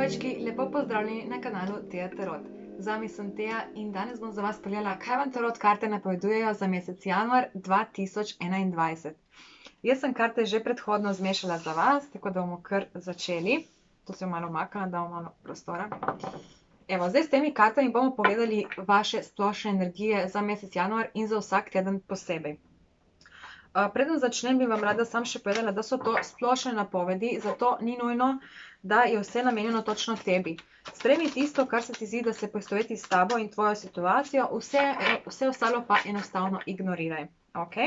dvojčki, lepo pozdravljeni na kanalu Teja Tarot. Z vami sem Teja in danes bom za vas pogledala, kaj vam tarot karte napovedujejo za mesec januar 2021. Jaz sem karte že predhodno zmešala za vas, tako da bomo kar začeli. To se malo umaknila, da bomo malo prostora. Evo, zdaj s temi kartami bomo pogledali vaše splošne energije za mesec januar in za vsak teden posebej. Preden začnem, bi vam rada sam še povedala, da so to splošne napovedi, zato ni nujno, da je vse namenjeno točno tebi. Sprejmi tisto, kar se ti zdi, da se poistoveti s tabo in tvojo situacijo, vse ostalo pa enostavno ignoriraj. Ok?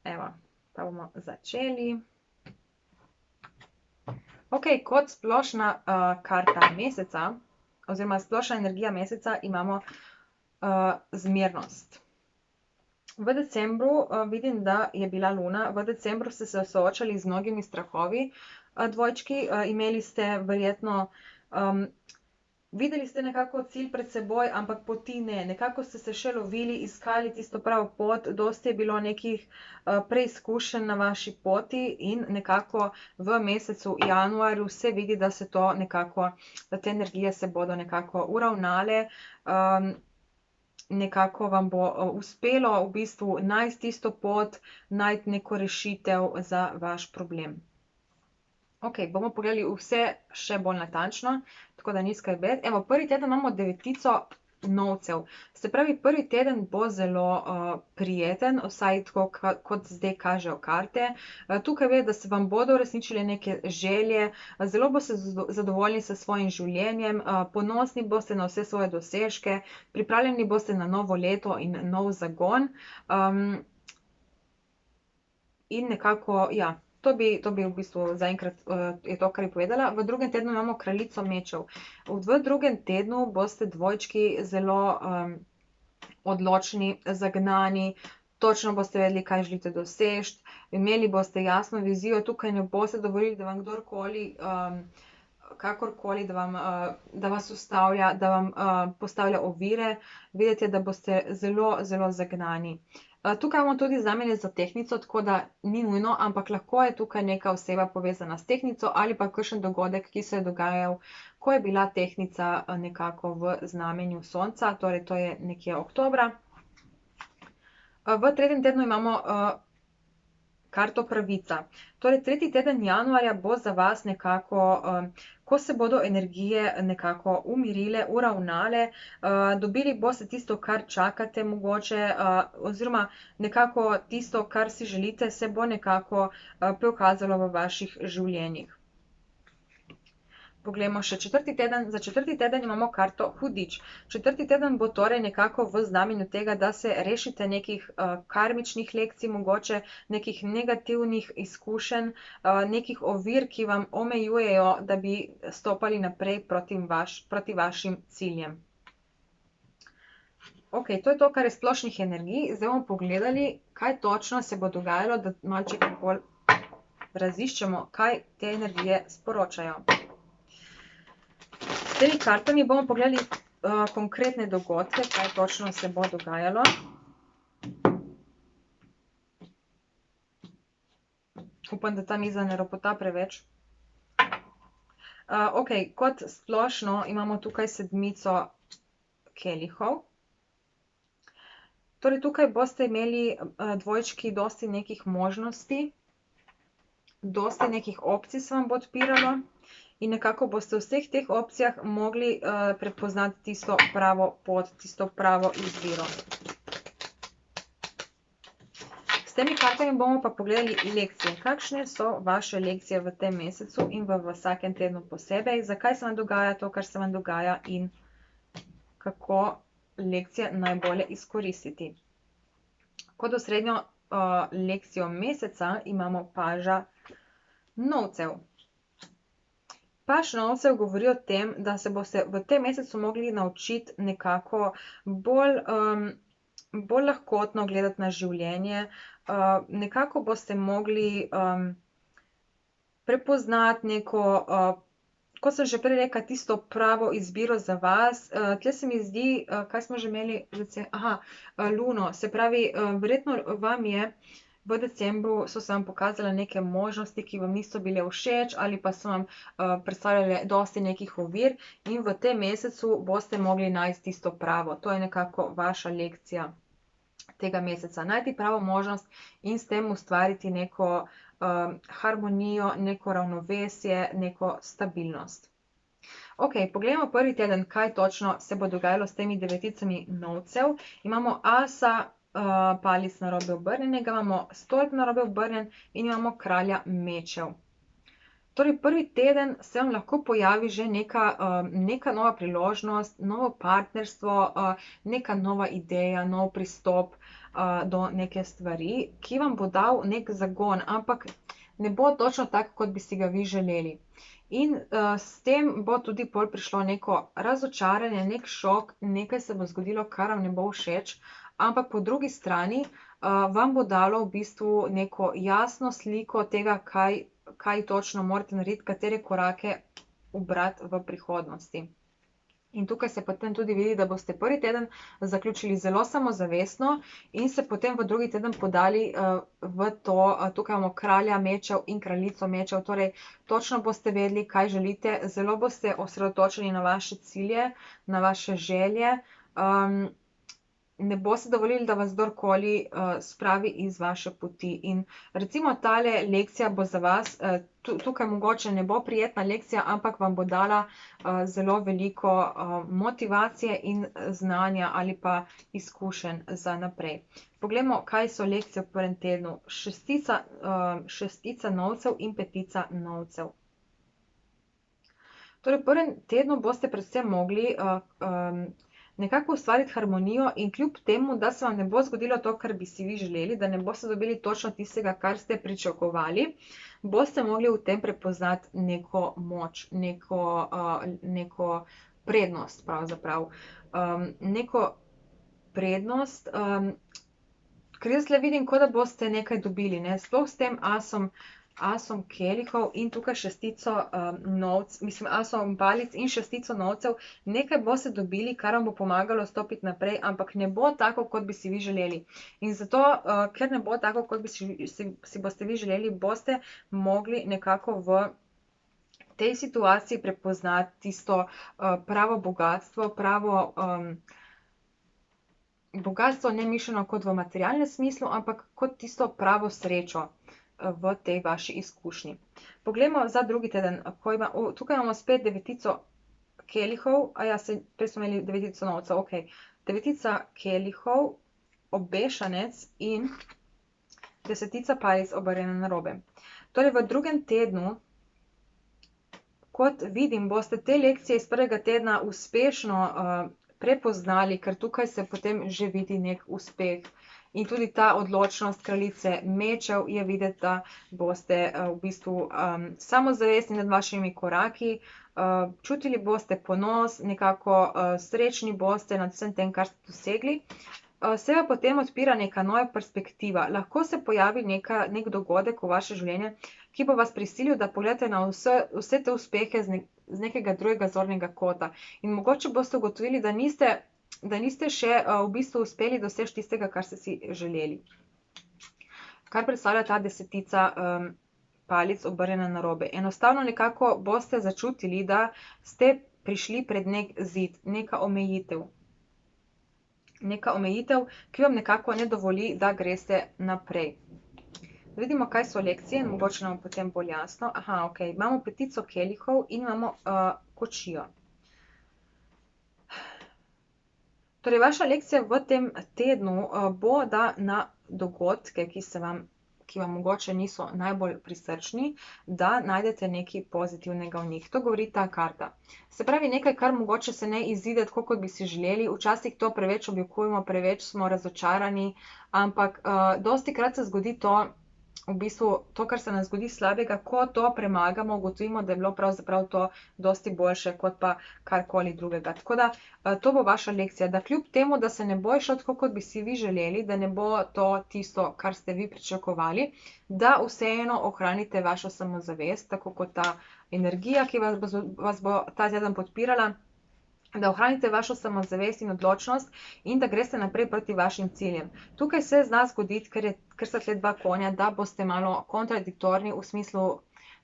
Evo, pa bomo začeli. Ok, kot splošna karta meseca, oziroma splošna energija meseca, imamo zmernost. V decembru vidim, da je bila luna. V decembru ste se soočali z mnogimi strahovi, dvojčki. Imeli ste verjetno, videli ste nekako cilj pred seboj, ampak poti ne. Nekako ste se še lovili, iskali tisto pravo pot. Dosti je bilo nekih preizkušenj na vaši poti in nekako v mesecu januarju se vidi, da se to nekako, da te energije se bodo nekako uravnale. Nekako vam bo uspelo v bistvu najti tisto pot, najti neko rešitev za vaš problem. Ok, bomo pogledali vse še bolj natančno, tako da ni skrbeti. Evo, prvi teden imamo devetico novcev. Se pravi, prvi teden bo zelo prijeten, vsaj tako, kot zdaj kažejo karte. Tukaj ve, da se vam bodo uresničile neke želje, zelo boste zadovoljni s svojim življenjem, ponosni boste na vse svoje dosežke, pripravljeni boste na novo leto in nov zagon. In nekako, ja. To bi v bistvu zaenkrat je to, kar je povedala. V drugem tednu imamo kraljico mečev. V drugem tednu boste dvojčki zelo odločni, zagnani, točno boste vedeli, kaj želite doseči, imeli boste jasno vizijo, tukaj ne boste dovolili, da vam kdorkoli, kakorkoli, da vas ustavlja, da vam postavlja ovire. Vidite, da boste zelo, zelo zagnani. Tukaj imamo tudi znamenje za tehtnico, tako da ni nujno, ampak lahko je tukaj neka oseba povezana s tehtnico ali pa kakšen dogodek, ki se je dogajal, ko je bila tehtnica nekako v znamenju sonca, torej to je nekje oktobra. V tretjem tednu imamo karto pravica. Torej, tretji teden januarja bo za vas nekako, ko se bodo energije nekako umirile, uravnale, dobili boste tisto, kar čakate mogoče, oziroma nekako tisto, kar si želite, se bo nekako pokazalo v vaših življenjih. Poglejmo še četrti teden. Za četrti teden imamo karto hudič. Četrti teden bo torej nekako v znamenju tega, da se rešite nekih karmičnih lekcij, mogoče nekih negativnih izkušenj, nekih ovir, ki vam omejujejo, da bi stopali naprej proti vašim ciljem. Ok, to je to, kar je splošnih energij. Zdaj bomo pogledali, kaj točno se bo dogajalo, da malček bolj raziščemo, kaj te energije sporočajo. S temi kartami bomo pogledali konkretne dogodke, kaj točno se bo dogajalo. Upam, da ta miza ne ropota preveč. Ok, kot splošno imamo tukaj sedmico kelihov. Torej, tukaj boste imeli dvojčki dosti nekih možnosti, dosti nekih opcij se vam bo odpiralo. In nekako boste v vseh teh opcijah mogli prepoznati tisto pravo pot, tisto pravo izbiro. S temi kartami bomo pa pogledali lekcije. Kakšne so vaše lekcije v tem mesecu in v vsakem tednu posebej? Zakaj se vam dogaja to, kar se vam dogaja in kako lekcije najbolje izkoristiti? Kot osrednjo lekcijo meseca imamo paža novcev. Paž novcev govori o tem, da se boste v tem mesecu mogli naučiti nekako bolj lahkotno gledati na življenje. Nekako boste mogli prepoznati neko, kot sem že prej rekla, tisto pravo izbiro za vas. Tle se mi zdi, kaj smo že imeli, luno, se pravi, verjetno vam je v decembru so se vam pokazale neke možnosti, ki vam niso bile všeč ali pa so vam predstavljale dosti nekih ovir in v tem mesecu boste mogli najti tisto pravo. To je nekako vaša lekcija tega meseca. Najti pravo možnost in s tem ustvariti neko harmonijo, neko ravnovesje, neko stabilnost. Ok, poglejmo prvi teden, kaj točno se bo dogajalo s temi deveticami novcev. Imamo asa palic narobe obrnjenega, imamo stolp narobe obrnjen in imamo kralja mečev. Torej, prvi teden se vam lahko pojavi že neka nova priložnost, novo partnerstvo, neka nova ideja, nov pristop do neke stvari, ki vam bo dal nek zagon, ampak ne bo točno tako, kot bi si ga vi želeli. In s tem bo tudi pol prišlo neko razočaranje, nek šok, nekaj se bo zgodilo, kar vam ne bo všeč, ampak po drugi strani vam bo dalo v bistvu neko jasno sliko tega, kaj točno morate narediti, katere korake ubrati v prihodnosti. In tukaj se potem tudi vidi, da boste prvi teden zaključili zelo samozavestno in se potem v drugi teden podali v to, tukaj imamo kralja mečev in kraljico mečev, torej točno boste vedeli, kaj želite, zelo boste osredotočeni na vaše cilje, na vaše želje. Ne boste dovolili, da vas kdorkoli spravi iz vaše poti. In recimo tale lekcija bo za vas, tukaj mogoče ne bo prijetna lekcija, ampak vam bo dala zelo veliko motivacije in znanja ali pa izkušenj za naprej. Poglejmo, kaj so lekcije v prvem tednu. Šestica novcev in petica novcev. Torej, v prvem tednu boste predvsem mogli nekako ustvariti harmonijo in kljub temu, da se vam ne bo zgodilo to, kar bi si vi želeli, da ne boste dobili točno tistega, kar ste pričakovali, boste mogli v tem prepoznati neko moč, neko prednost pravzaprav. Neko prednost, ker jaz le vidim, kot da boste nekaj dobili, ne, sploh s tem asom kelihov in tukaj šestico asom palic in šestico novcev, nekaj boste dobili, kar vam bo pomagalo stopiti naprej, ampak ne bo tako, kot bi si vi želeli. In zato, ker ne bo tako, kot bi si boste vi želeli, boste mogli nekako v tej situaciji prepoznati tisto pravo bogatstvo, bogatstvo ne mišljeno kot v materialnem smislu, ampak kot tisto pravo srečo v tej vaši izkušnji. Poglejmo za drugi teden. Tukaj imamo spet devetico kelihov, prej smo imeli devetico novcev, ok. Devetica kelihov, obešanec in desetica palic obrnjena narobe. Torej, v drugem tednu, kot vidim, boste te lekcije iz prvega tedna uspešno prepoznali, ker tukaj se potem že vidi nek uspeh. In tudi ta odločnost kraljice mečev je videti, da boste v bistvu samozavestni nad vašimi koraki, čutili boste ponos, nekako srečni boste nad vsem tem, kar ste dosegli. Se pa potem odpira neka nova perspektiva. Lahko se pojavi nek dogodek v vaše življenje, ki bo vas prisilil, da pogledate na vse te uspehe z nekega drugega zornega kota. In mogoče boste ugotovili, da niste še v bistvu uspeli doseči tistega, kar ste si želeli. Kar predstavlja ta desetica palic obrnjena narobe. Enostavno nekako boste začutili, da ste prišli pred nek zid, neka omejitev. Neka omejitev, ki vam nekako ne dovoli, da greste naprej. Da vidimo, kaj so lekcije, mogoče nam potem bolj jasno. Aha, ok, imamo petico kelihov in imamo kočijo. Torej, vaša lekcija v tem tednu bo, da na dogodke, ki vam mogoče niso najbolj prisrčni, da najdete nekaj pozitivnega v njih. To govori ta karta. Se pravi, nekaj, kar mogoče se ne izide tako, kot bi si želeli, včasih to preveč objokujemo, preveč smo razočarani, ampak dostikrat se zgodi to, v bistvu to, kar se nam zgodi slabega, ko to premagamo, ugotovimo, da je bilo pravzaprav to dosti boljše, kot pa karkoli drugega. Tako da to bo vaša lekcija, da kljub temu, da se ne bo šlo tako, kot bi si vi želeli, da ne bo to tisto, kar ste vi pričakovali, da vseeno ohranite vašo samozavest, tako kot ta energija, ki vas bo ta teden podpirala, da ohranite vašo samozavest in odločnost in da greste naprej proti vašim ciljem. Tukaj se zna zgoditi, ker sta tle dva konja, da boste malo kontradiktorni, v smislu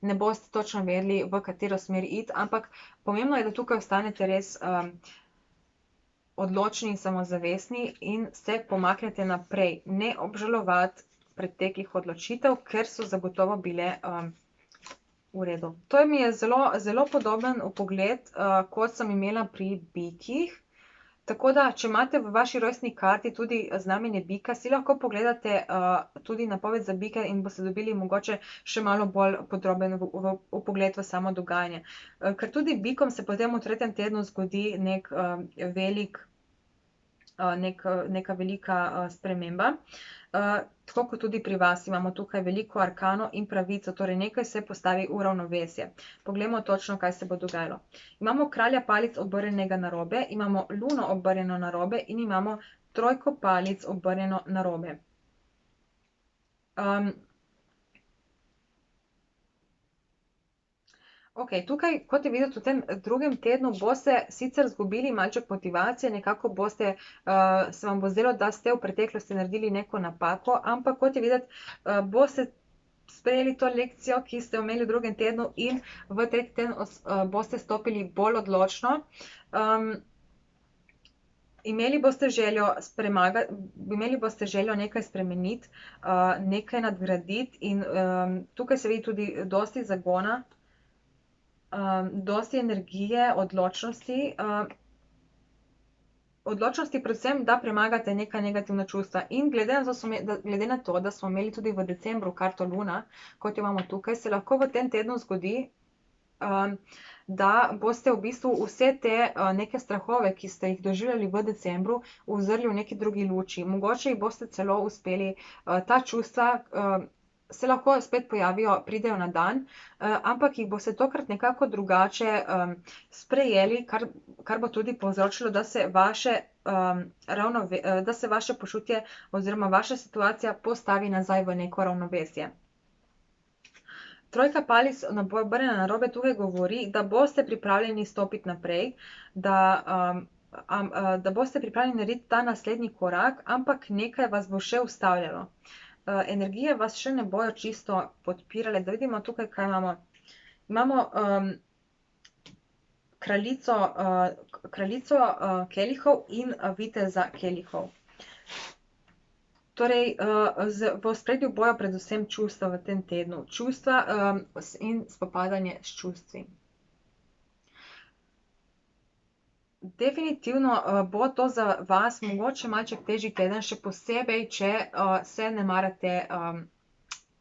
ne boste točno vedeli, v katero smer iti, ampak pomembno je, da tukaj ostanete res odločni in samozavestni in se pomaknete naprej. Ne obžalovati preteklih odločitev, ker so zagotovo bile v redu. To mi je zelo, zelo podoben vpogled, kot sem imela pri bikih. Tako da, če imate v vaši rojstni karti tudi znamenje bika, si lahko pogledate tudi napoved za bike in boste dobili mogoče še malo bolj podroben vpogled v samo dogajanje. Ker tudi bikom se potem v 3. tednu zgodi neka velika sprememba. Tako kot tudi pri vas imamo tukaj veliko arkano in pravico, torej nekaj se postavi v ravnovesje. Poglejmo točno, kaj se bo dogajalo. Imamo kralja palic obrnjenega narobe, imamo luno obrnjeno narobe in imamo trojko palic obrnjeno narobe. Ok, tukaj, kot je videti, v tem 2. tednu boste sicer zgubili malček motivacije, nekako se vam bo zdelo, da ste v preteklosti naredili neko napako, ampak kot je videti, boste sprejeli to lekcijo, ki ste jo imeli v 2. tednu in v 3. tednu boste stopili bolj odločno. Imeli boste željo nekaj spremeniti, nekaj nadgraditi in tukaj se vidi tudi dosti zagona, dosti energije, odločnosti predvsem, da premagate neka negativna čustva. In glede na to, da smo imeli tudi v decembru karto luna, kot jo imamo tukaj, se lahko v tem tednu zgodi, da boste v bistvu vse te neke strahove, ki ste jih doživljali v decembru, uzrli v neki drugi luči. Mogoče jih boste celo uspeli, ta čustva se lahko spet pojavijo, pridejo na dan, ampak jih boste tokrat nekako drugače sprejeli, kar bo tudi povzročilo, da se vaše počutje oziroma vaša situacija postavi nazaj v neko ravnovesje. Trojka palic obrnjena narobe tukaj govori, da boste pripravljeni stopiti naprej, da boste pripravljeni narediti ta naslednji korak, ampak nekaj vas bo še ustavljalo. Energije vas še ne bojo čisto podpirale, da vidimo tukaj, kaj imamo. Imamo kraljico kelihov in viteza kelihov. Torej, v ospredju bojo predvsem čustva v tem tednu. Čustva in spopadanje s čustvi. Definitivno bo to za vas mogoče malček težji teden, še posebej, če se ne marate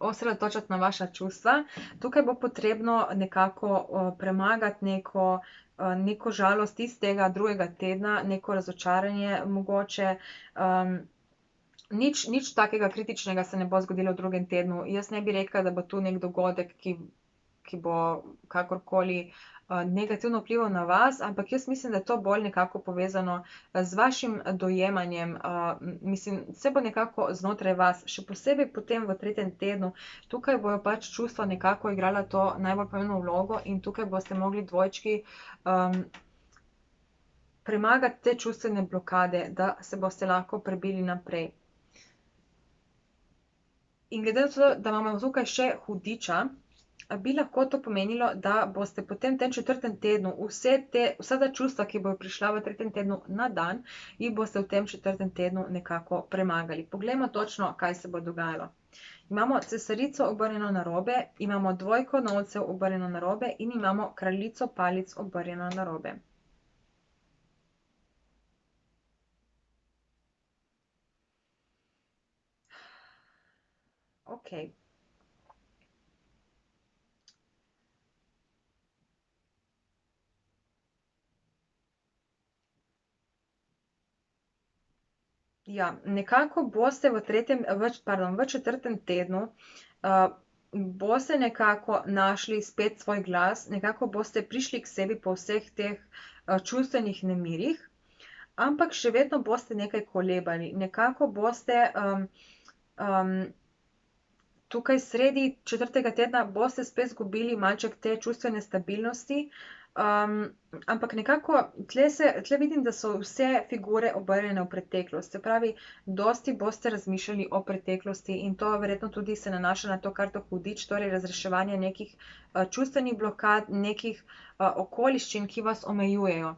osredotočati na vaša čustva. Tukaj bo potrebno nekako premagati neko žalost iz tega 2. tedna, neko razočaranje mogoče. Nič takega kritičnega se ne bo zgodilo v 2. tednu. Jaz ne bi rekla, da bo tu nek dogodek, ki bo kakorkoli negativno vplival na vas, ampak jaz mislim, da je to bolj nekako povezano z vašim dojemanjem. Mislim, se bo nekako znotraj vas, še posebej potem v 3. tednu. Tukaj bojo pač čustva nekako igrala to najbolj pomembno vlogo in tukaj boste mogli dvojčki premagati te čustvene blokade, da se boste lahko prebili naprej. In glede na to, da imamo tukaj še hudiča, bi lahko to pomenilo, da boste potem v tem 4. tednu vsa ta čustva, ki bojo prišla v 3. tednu na dan, jih boste v tem 4. tednu nekako premagali. Poglejmo točno, kaj se bo dogajalo. Imamo cesarico obrnjeno narobe, imamo dvojko novcev obrnjeno narobe in imamo kraljico palic obrnjeno narobe. Ok. Ja, nekako boste v 4. tednu boste nekako našli spet svoj glas, nekako boste prišli k sebi po vseh teh čustvenih nemirih, ampak še vedno boste nekaj kolebali, nekako boste tukaj sredi 4. tedna boste spet zgubili malček te čustvene stabilnosti, Ampak nekako tle vidim, da so vse figure obrnjene v preteklost. Se pravi, dosti boste razmišljali o preteklosti in to verjetno tudi se nanaša na to karto hudič, torej razreševanje nekih čustvenih blokad, nekih okoliščin, ki vas omejujejo.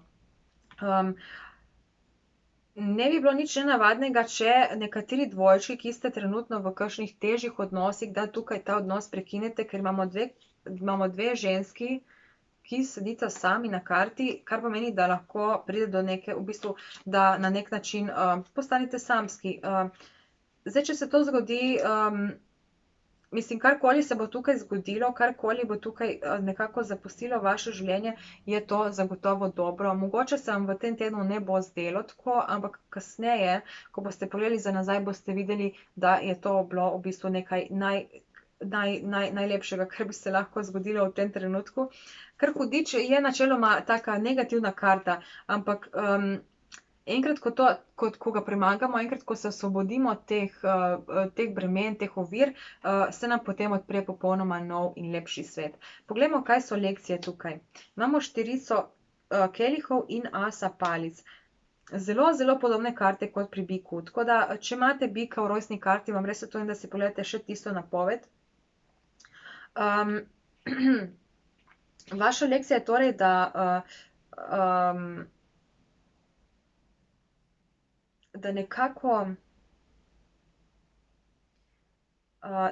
Ne bi bilo nič nenavadnega, če nekateri dvojčki, ki ste trenutno v kakšnih težjih odnosih, da tukaj ta odnos prekinete, ker imamo dve ženski, ki sedita sami na karti, kar pomeni, da lahko pride do neke, v bistvu, da na nek način postanete samski. Zdaj, če se to zgodi, mislim, karkoli se bo tukaj zgodilo, karkoli bo tukaj nekako zapustilo vaše življenje, je to zagotovo dobro. Mogoče se vam v tem tednu ne bo zdelo tako, ampak kasneje, ko boste pogledali za nazaj, boste videli, da je to bilo v bistvu nekaj najlepšega, kar bi se lahko zgodilo v tem trenutku. Ker hudič je načeloma taka negativna karta, ampak enkrat, ko ga premagamo, enkrat, ko se osvobodimo teh bremen, teh ovir, se nam potem odpre popolnoma nov in lepši svet. Poglejmo, kaj so lekcije tukaj. Imamo štirico kelihov in asa palic. Zelo, zelo podobne karte kot pri biku. Tako da, če imate bika v rojstni karti, vam res svetujem, da si pogledate še tisto napoved. Vaša lekcija je torej, da nekako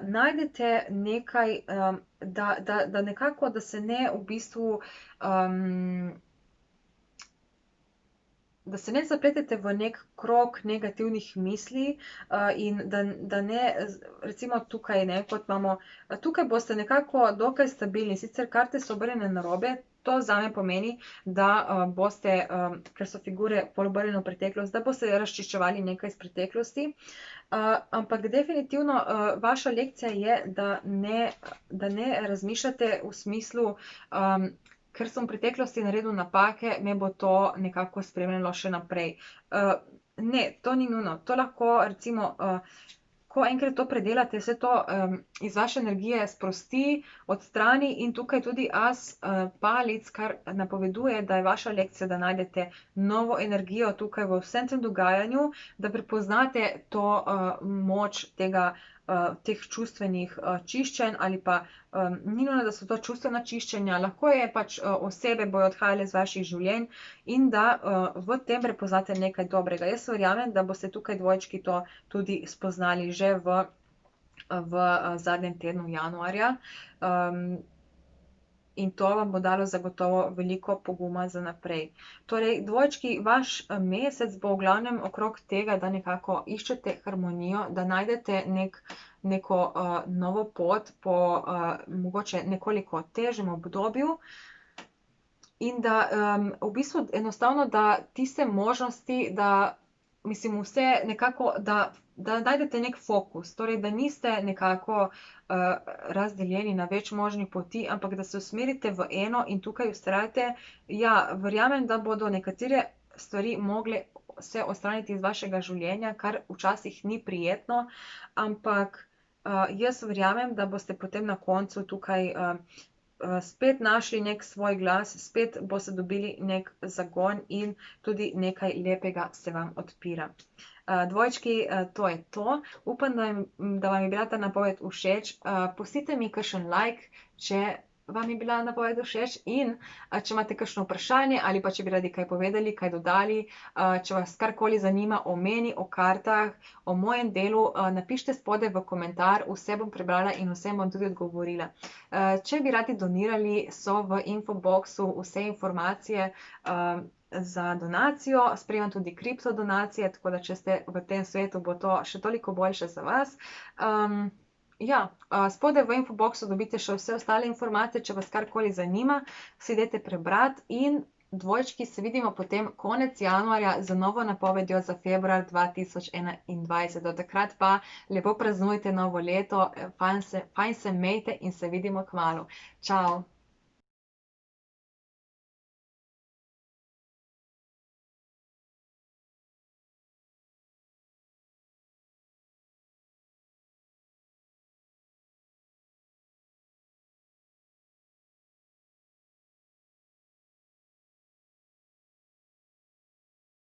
najdete nekaj, da nekako, da se ne v bistvu, da se ne zapletete v nek krog negativnih misli in da ne, recimo tukaj, ne, kot imamo, tukaj boste nekako dokaj stabilni, sicer karte so obrnjene narobe, to zame pomeni, da boste, ker so figure pol obrnjene v preteklost, da boste razčiščevali nekaj iz preteklosti, ampak definitivno vaša lekcija je, da ne razmišljate v smislu, ker sem v preteklosti naredil napake, me bo to nekako spremljalo še naprej. Ne, to ni nujno. To lahko recimo, ko enkrat to predelate, se to iz vaše energije sprosti, odstrani in tukaj tudi as palic, kar napoveduje, da je vaša lekcija, da najdete novo energijo tukaj v vsem tem dogajanju, da prepoznate to moč teh čustvenih čiščenj ali pa ni nujno, da so to čustvena čiščenja, lahko je pač osebe bojo odhajale iz vaših življenj in da v tem prepoznate nekaj dobrega. Jaz verjamem, da boste tukaj dvojčki to tudi spoznali že v zadnjem tednu januarja. In to vam bo dalo zagotovo veliko poguma za naprej. Torej, dvojčki, vaš mesec bo v glavnem okrog tega, da nekako iščete harmonijo, da najdete neko novo pot po mogoče nekoliko težjem obdobju in da v bistvu enostavno, da tiste možnosti, da mislim vse nekako, da najdete nek fokus, torej da niste nekako razdeljeni na več možnih poti, ampak da se usmerite v eno in tukaj vztrajate. Ja, verjamem, da bodo nekatere stvari mogle se odstraniti iz vašega življenja, kar včasih ni prijetno, ampak jaz verjamem, da boste potem na koncu tukaj spet našli nek svoj glas, spet boste dobili nek zagon in tudi nekaj lepega se vam odpira. Dvojčki, to je to. Upam, da vam je bila ta napoved všeč. Pustite mi kakšen like, če vam je bila napoved všeč in če imate kakšno vprašanje ali pa če bi radi kaj povedali, kaj dodali, če vas karkoli zanima o meni, o kartah, o mojem delu, napišite spodaj v komentar, vse bom prebrala in vse bom tudi odgovorila. Če bi radi donirali, so v infoboxu vse informacije za donacijo, sprejemam tudi kripto donacije, tako da če ste v tem svetu, bo to še toliko boljše za vas. Ja, spodaj v infoboxu dobite še vse ostale informacije, če vas karkoli zanima, si dajte prebrati in dvojčki se vidimo potem konec januarja z novo napovedjo za februar 2021. Do takrat pa lepo praznujte novo leto, fajn se imejte in se vidimo kmalu. Čau!